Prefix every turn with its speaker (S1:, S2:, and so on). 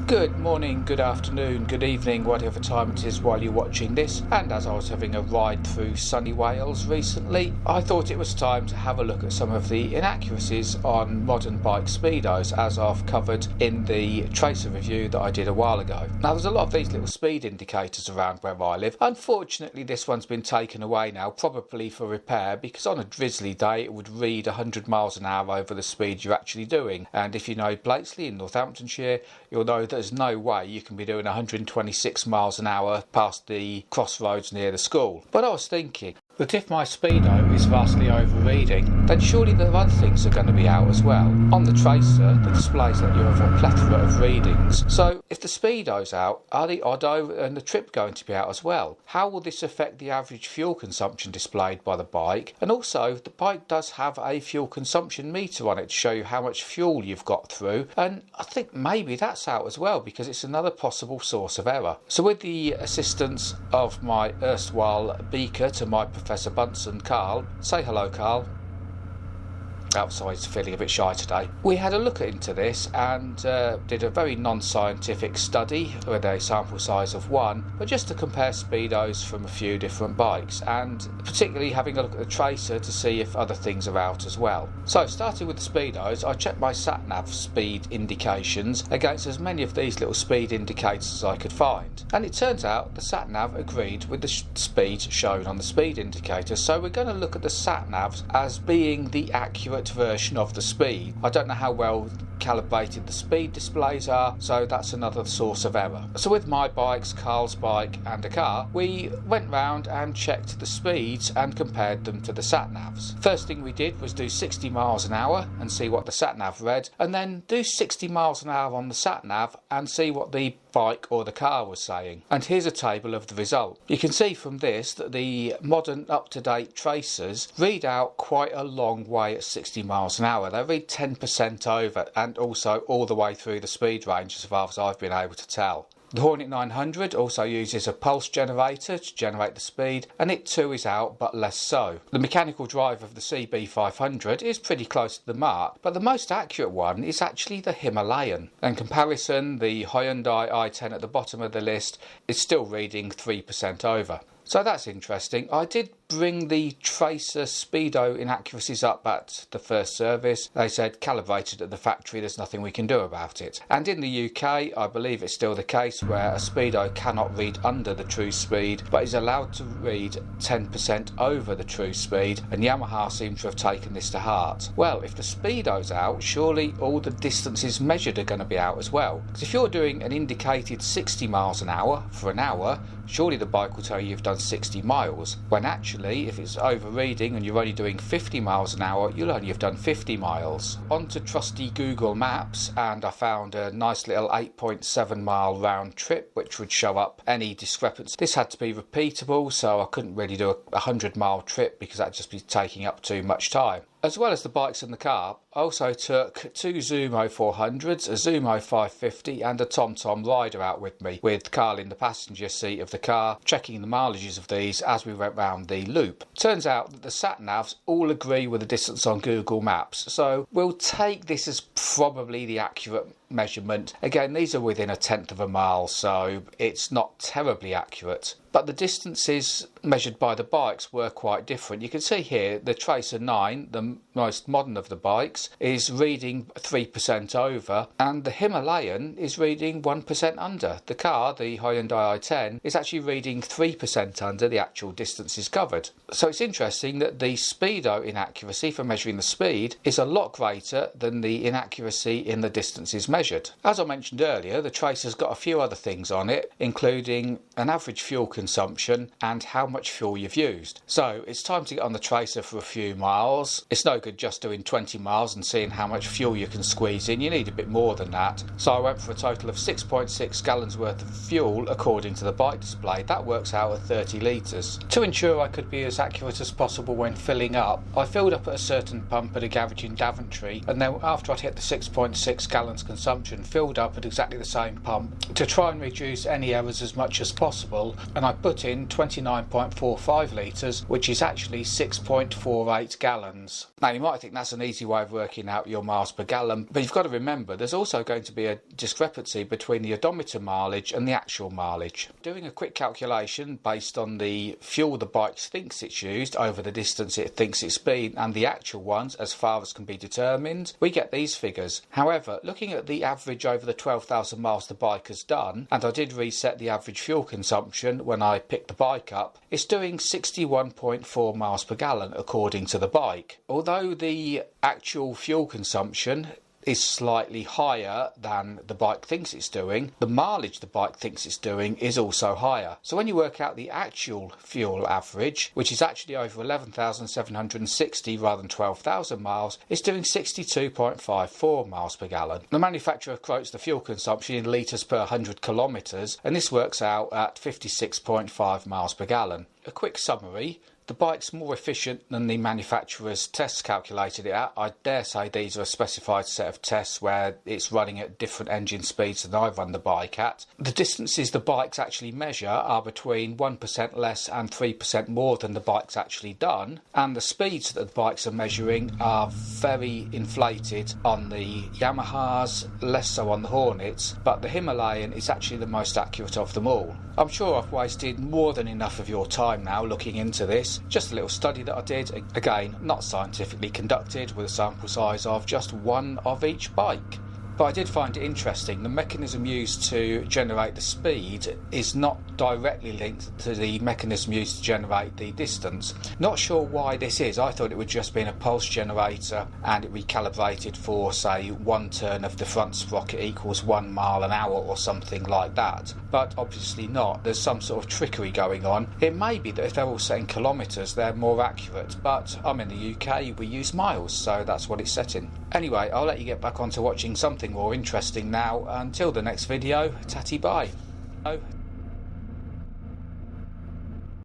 S1: Good morning, good afternoon, good evening, whatever time it is while you're watching this. And as I was having a ride through sunny Wales recently, I thought it was time to have a look at some of the inaccuracies on modern bike speedos, as I've covered in the tracer review that I did a while ago. Now, there's a lot of these little speed indicators around where I live. Unfortunately, this one's been taken away now, probably for repair, because on a drizzly day it would read 100 miles an hour over the speed you're actually doing. And if you know Blakesley in Northamptonshire, you'll know there's no way you can be doing 126 miles an hour past the crossroads near the school. But I was thinking that if my speedo is vastly overreading, then surely the other things are going to be out as well. On the tracer, the displays let you have a plethora of readings. So if the speedo's out, are the odo and the trip going to be out as well? How will this affect the average fuel consumption displayed by the bike? And also, the bike does have a fuel consumption meter on it to show you how much fuel you've got through, and I think maybe that's out as well, because it's another possible source of error. So with the assistance of my erstwhile beaker to my Professor Bunsen, Carl. Say hello, Carl. Outside, feeling a bit shy today. We had a look into this and did a very non-scientific study with a sample size of 1, but just to compare speedos from a few different bikes, and particularly having a look at the tracer to see if other things are out as well. So starting with the speedos, I checked my sat-nav speed indications against as many of these little speed indicators as I could find, and it turns out the sat-nav agreed with the speed shown on the speed indicator. So we're going to look at the sat-navs as being the accurate version of the speed. I don't know how well calibrated the speed displays are, so that's another source of error. So with my bikes, Carl's bike and a car, we went round and checked the speeds and compared them to the sat-navs. First thing we did was do 60 miles an hour and see what the sat-nav read, and then do 60 miles an hour on the sat-nav and see what the bike or the car was saying. And here's a table of the result. You can see from this that the modern up-to-date tracers read out quite a long way at 60 miles an hour. They read 10% over, and also all the way through the speed range as far as I've been able to tell. The Hornet 900 also uses a pulse generator to generate the speed, and it too is out, but less so. The mechanical drive of the CB500 is pretty close to the mark, but the most accurate one is actually the Himalayan. In comparison, the Hyundai i10 at the bottom of the list is still reading 3% over. So that's interesting. I did bring the tracer speedo inaccuracies up at the first service. They said calibrated at the factory, there's nothing we can do about it. And in the UK, I believe it's still the case where a speedo cannot read under the true speed, but is allowed to read 10% over the true speed, and Yamaha seem to have taken this to heart. Well, if the speedo's out, surely all the distances measured are going to be out as well. Because if you're doing an indicated 60 miles an hour for an hour, surely the bike will tell you you've done 60 miles, when actually if it's overreading and you're only doing 50 miles an hour, you'll only have done 50 miles. On to trusty Google Maps, and I found a nice little 8.7 mile round trip which would show up any discrepancy. This had to be repeatable, so I couldn't really do a 100-mile trip because that'd just be taking up too much time. As well as the bikes and the car, I also took 2 Zumo 400s, a Zumo 550 and a TomTom rider out with me, with Carl in the passenger seat of the car, checking the mileages of these as we went round the loop. Turns out that the sat-navs all agree with the distance on Google Maps, so we'll take this as probably the accurate measurement. Again, these are within 1/10 of a mile, so it's not terribly accurate. But the distances measured by the bikes were quite different. You can see here the Tracer 9, the most modern of the bikes, is reading 3% over, and the Himalayan is reading 1% under. The car, the Hyundai i10, is actually reading 3% under the actual distances covered. So it's interesting that the speedo inaccuracy for measuring the speed is a lot greater than the inaccuracy in the distances measured. As I mentioned earlier, the Tracer's got a few other things on it, including an average fuel consumption and how much fuel you've used. So it's time to get on the Tracer for a few miles. It's no good just doing 20 miles and seeing how much fuel you can squeeze in. You need a bit more than that. So I went for a total of 6.6 gallons worth of fuel according to the bike display. That works out at 30 litres. To ensure I could be as accurate as possible when filling up, I filled up at a certain pump at a garage in Daventry, and then after I'd hit the 6.6 gallons consumption filled up at exactly the same pump to try and reduce any errors as much as possible, and I put in 29.45 litres, which is actually 6.48 gallons. Now you might think that's an easy way of working out your miles per gallon, but you've got to remember there's also going to be a discrepancy between the odometer mileage and the actual mileage. Doing a quick calculation based on the fuel the bike thinks it's used over the distance it thinks it's been and the actual ones as far as can be determined, we get these figures. However, looking at the average over the 12,000 miles the bike has done, and I did reset the average fuel consumption when I picked the bike up, it's doing 61.4 miles per gallon according to the bike. Although the actual fuel consumption is slightly higher than the bike thinks it's doing, the mileage the bike thinks it's doing is also higher. So when you work out the actual fuel average, which is actually over 11,760 rather than 12,000 miles, it's doing 62.54 miles per gallon. The manufacturer quotes the fuel consumption in litres per 100 kilometres, and this works out at 56.5 miles per gallon. A quick summary. The bike's more efficient than the manufacturer's tests calculated it at. I dare say these are a specified set of tests where it's running at different engine speeds than I run the bike at. The distances the bikes actually measure are between 1% less and 3% more than the bike's actually done, and the speeds that the bikes are measuring are very inflated on the Yamahas, less so on the Hornets, but the Himalayan is actually the most accurate of them all. I'm sure I've wasted more than enough of your time now looking into this. Just a little study that I did, again not scientifically conducted, with a sample size of just one of each bike. But I did find it interesting. The mechanism used to generate the speed is not directly linked to the mechanism used to generate the distance. Not sure why this is. I thought it would just be in a pulse generator and it recalibrated for, say, one turn of the front sprocket equals 1 mile an hour or something like that. But obviously not. There's some sort of trickery going on. It may be that if they're all set in kilometres, they're more accurate. But I'm in the UK, we use miles, so that's what it's set in. Anyway, I'll let you get back on to watching something more interesting now. Until the next video, tatty bye.